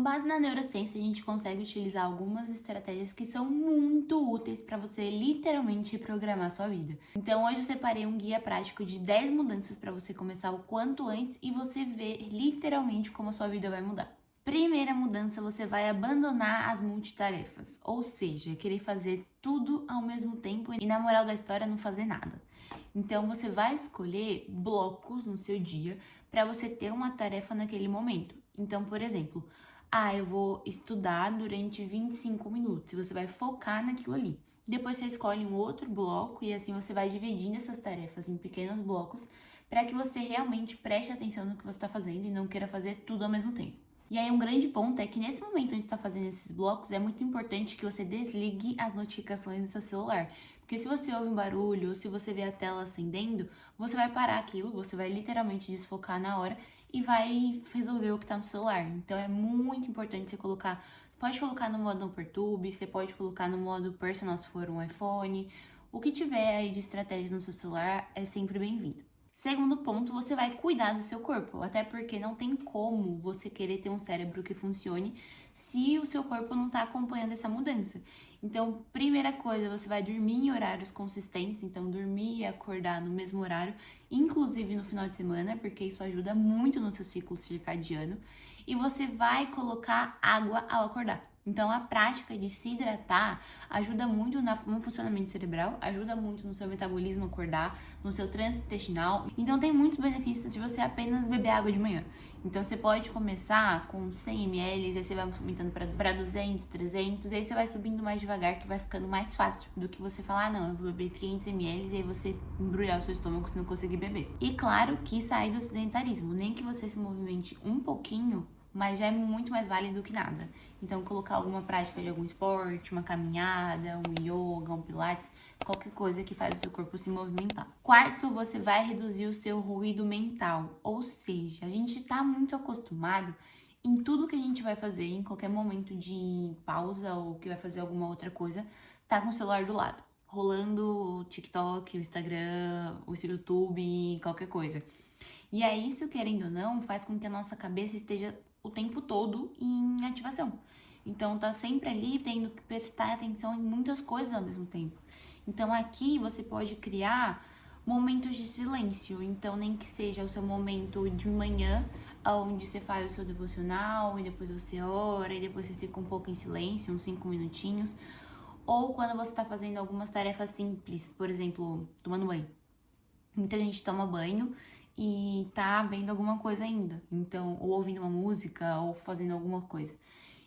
Com base na neurociência, a gente consegue utilizar algumas estratégias que são muito úteis para você literalmente programar sua vida. Então, hoje eu separei um guia prático de 10 mudanças para você começar o quanto antes e você ver literalmente como a sua vida vai mudar. Primeira mudança, você vai abandonar as multitarefas, ou seja, querer fazer tudo ao mesmo tempo e, na moral da história, não fazer nada. Então, você vai escolher blocos no seu dia para você ter uma tarefa naquele momento. Então, por exemplo, eu vou estudar durante 25 minutos. Você vai focar naquilo ali. Depois você escolhe um outro bloco e assim você vai dividindo essas tarefas em pequenos blocos para que você realmente preste atenção no que você está fazendo e não queira fazer tudo ao mesmo tempo. E aí, um grande ponto é que nesse momento onde você está fazendo esses blocos, é muito importante que você desligue as notificações do seu celular. Porque se você ouve um barulho ou se você vê a tela acendendo, você vai parar aquilo, você vai literalmente desfocar na hora e vai resolver o que tá no celular. Então é muito importante você colocar. Pode colocar no modo não perturbe, você pode colocar no modo personal se for um iPhone. O que tiver aí de estratégia no seu celular é sempre bem-vindo. Segundo ponto, você vai cuidar do seu corpo, até porque não tem como você querer ter um cérebro que funcione se o seu corpo não está acompanhando essa mudança. Então, primeira coisa, você vai dormir em horários consistentes, então dormir e acordar no mesmo horário, inclusive no final de semana, porque isso ajuda muito no seu ciclo circadiano, e você vai colocar água ao acordar. Então, a prática de se hidratar ajuda muito no funcionamento cerebral, ajuda muito no seu metabolismo acordar, no seu trânsito intestinal. Então, tem muitos benefícios de você apenas beber água de manhã. Então, você pode começar com 100 ml, aí você vai aumentando para 200, 300, e aí você vai subindo mais devagar, que vai ficando mais fácil do que você falar, não, eu vou beber 500 ml, e aí você embrulhar o seu estômago se não conseguir beber. E claro que sair do sedentarismo, nem que você se movimente um pouquinho, mas já é muito mais válido que nada. Então, colocar alguma prática de algum esporte, uma caminhada, um yoga, um pilates, qualquer coisa que faz o seu corpo se movimentar. Quarto, você vai reduzir o seu ruído mental, ou seja, a gente está muito acostumado em tudo que a gente vai fazer, em qualquer momento de pausa ou que vai fazer alguma outra coisa, tá com o celular do lado, rolando o TikTok, o Instagram, o YouTube, qualquer coisa. E é isso, querendo ou não, faz com que a nossa cabeça esteja o tempo todo em ativação. Então, tá sempre ali tendo que prestar atenção em muitas coisas ao mesmo tempo. Então, aqui você pode criar momentos de silêncio. Então, nem que seja o seu momento de manhã, onde você faz o seu devocional, e depois você ora, e depois você fica um pouco em silêncio, uns 5 minutinhos. Ou quando você tá fazendo algumas tarefas simples, por exemplo, tomando banho. Muita gente toma banho e tá vendo alguma coisa ainda. Então, ou ouvindo uma música, ou fazendo alguma coisa.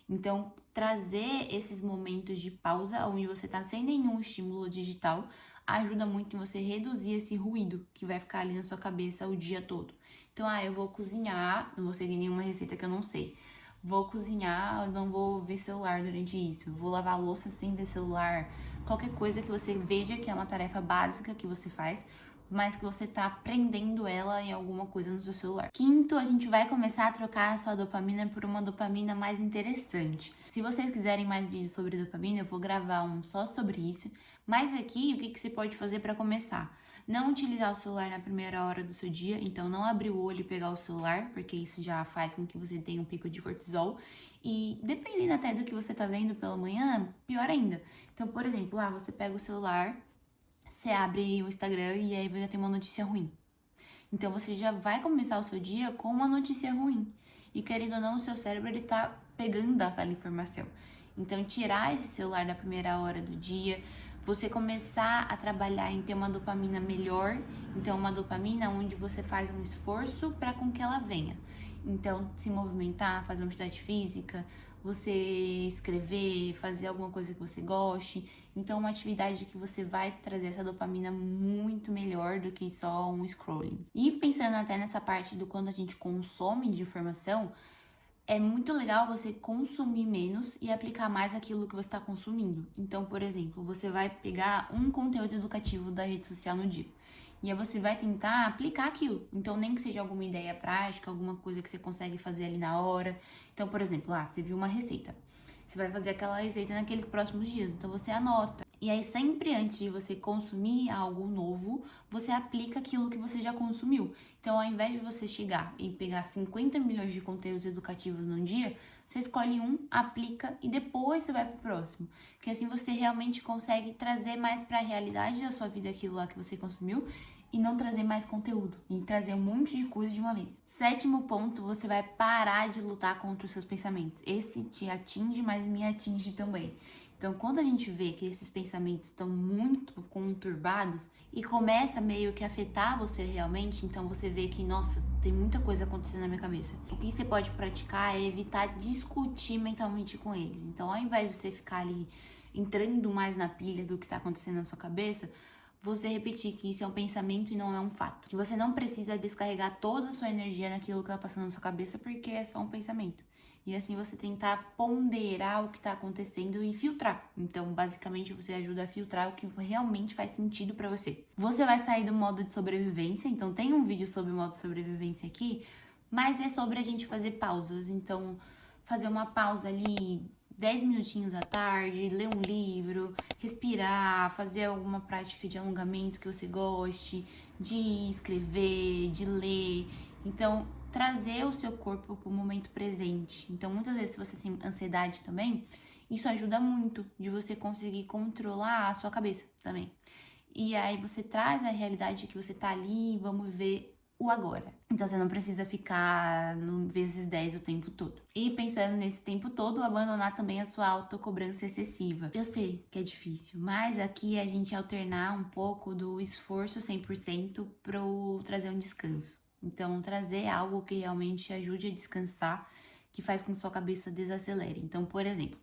Então, trazer esses momentos de pausa, onde você tá sem nenhum estímulo digital, ajuda muito em você reduzir esse ruído que vai ficar ali na sua cabeça o dia todo. Então, eu vou cozinhar, não vou seguir nenhuma receita que eu não sei. Vou cozinhar, não vou ver celular durante isso. Vou lavar a louça sem ver celular. Qualquer coisa que você veja que é uma tarefa básica que você faz, mas que você tá prendendo ela em alguma coisa no seu celular. Quinto, a gente vai começar a trocar a sua dopamina por uma dopamina mais interessante. Se vocês quiserem mais vídeos sobre dopamina, eu vou gravar um só sobre isso. Mas aqui, o que você pode fazer para começar? Não utilizar o celular na primeira hora do seu dia, então não abrir o olho e pegar o celular, porque isso já faz com que você tenha um pico de cortisol. E dependendo até do que você tá vendo pela manhã, pior ainda. Então, por exemplo, você pega o celular, você abre o Instagram e aí já tem uma notícia ruim. Então você já vai começar o seu dia com uma notícia ruim. E querendo ou não, o seu cérebro ele tá pegando aquela informação. Então tirar esse celular da primeira hora do dia, você começar a trabalhar em ter uma dopamina melhor, então uma dopamina onde você faz um esforço para com que ela venha. Então se movimentar, fazer uma atividade física, você escrever, fazer alguma coisa que você goste. Então, uma atividade que você vai trazer essa dopamina muito melhor do que só um scrolling. E pensando até nessa parte do quando a gente consome de informação, é muito legal você consumir menos e aplicar mais aquilo que você está consumindo. Então, por exemplo, você vai pegar um conteúdo educativo da rede social no dia. E aí você vai tentar aplicar aquilo. Então, nem que seja alguma ideia prática, alguma coisa que você consegue fazer ali na hora. Então, por exemplo, você viu uma receita. Você vai fazer aquela receita naqueles próximos dias. Então, você anota. E aí, sempre antes de você consumir algo novo, você aplica aquilo que você já consumiu. Então, ao invés de você chegar e pegar 50 milhões de conteúdos educativos num dia, você escolhe um, aplica e depois você vai pro próximo. Porque assim você realmente consegue trazer mais para a realidade da sua vida aquilo lá que você consumiu e não trazer mais conteúdo, e trazer um monte de coisa de uma vez. 7º ponto, você vai parar de lutar contra os seus pensamentos. Esse te atinge, mas me atinge também. Então, quando a gente vê que esses pensamentos estão muito conturbados e começa meio que a afetar você realmente, então você vê que, nossa, tem muita coisa acontecendo na minha cabeça. O que você pode praticar é evitar discutir mentalmente com eles. Então, ao invés de você ficar ali entrando mais na pilha do que tá acontecendo na sua cabeça, você repetir que isso é um pensamento e não é um fato. Que você não precisa descarregar toda a sua energia naquilo que tá passando na sua cabeça porque é só um pensamento. E assim você tentar ponderar o que tá acontecendo e filtrar. Então, basicamente, você ajuda a filtrar o que realmente faz sentido pra você. Você vai sair do modo de sobrevivência, então tem um vídeo sobre o modo de sobrevivência aqui, mas é sobre a gente fazer pausas. Então, fazer uma pausa ali 10 minutinhos à tarde, ler um livro, respirar, fazer alguma prática de alongamento que você goste, de escrever, de ler. Então, trazer o seu corpo para o momento presente. Então, muitas vezes, se você tem ansiedade também, isso ajuda muito de você conseguir controlar a sua cabeça também. E aí você traz a realidade que você tá ali, vamos viver o agora. Então você não precisa ficar no vezes 10 o tempo todo. E pensando nesse tempo todo, abandonar também a sua autocobrança excessiva. Eu sei que é difícil, mas aqui é a gente alternar um pouco do esforço 100% pro trazer um descanso. Então trazer algo que realmente ajude a descansar, que faz com que sua cabeça desacelere. Então, por exemplo,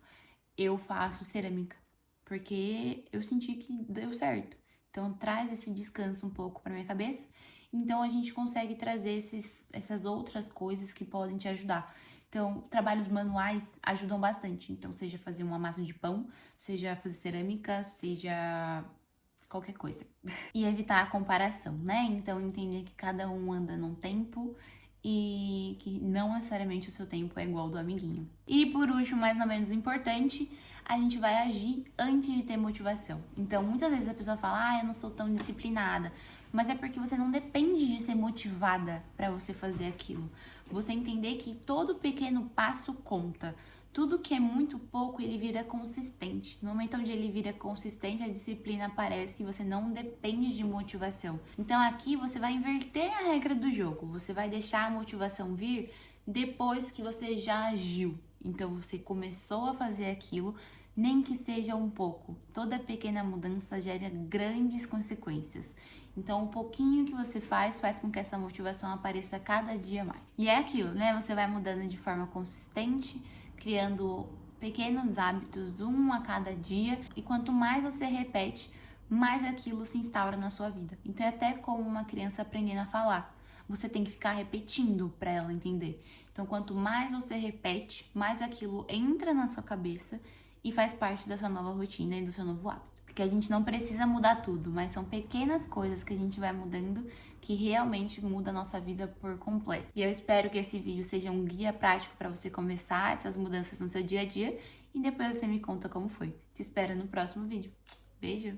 eu faço cerâmica porque eu senti que deu certo. Então, traz esse descanso um pouco para minha cabeça. Então, a gente consegue trazer essas outras coisas que podem te ajudar. Então, trabalhos manuais ajudam bastante. Então, seja fazer uma massa de pão, seja fazer cerâmica, seja qualquer coisa. E evitar a comparação, né? Então, entender que cada um anda num tempo e que não necessariamente o seu tempo é igual ao do amiguinho. E por último, mas não menos importante, a gente vai agir antes de ter motivação. Então, muitas vezes a pessoa fala, eu não sou tão disciplinada, mas é porque você não depende de ser motivada para você fazer aquilo. Você entender que todo pequeno passo conta. Tudo que é muito pouco, ele vira consistente. No momento onde ele vira consistente, a disciplina aparece e você não depende de motivação. Então aqui você vai inverter a regra do jogo. Você vai deixar a motivação vir depois que você já agiu. Então você começou a fazer aquilo, nem que seja um pouco. Toda pequena mudança gera grandes consequências. Então, o pouquinho que você faz com que essa motivação apareça cada dia mais. E é aquilo, né? Você vai mudando de forma consistente, criando pequenos hábitos, um a cada dia. E quanto mais você repete, mais aquilo se instaura na sua vida. Então, é até como uma criança aprendendo a falar. Você tem que ficar repetindo para ela entender. Então, quanto mais você repete, mais aquilo entra na sua cabeça e faz parte da sua nova rotina e do seu novo hábito. Porque a gente não precisa mudar tudo, mas são pequenas coisas que a gente vai mudando que realmente muda a nossa vida por completo. E eu espero que esse vídeo seja um guia prático para você começar essas mudanças no seu dia a dia e depois você me conta como foi. Te espero no próximo vídeo. Beijo!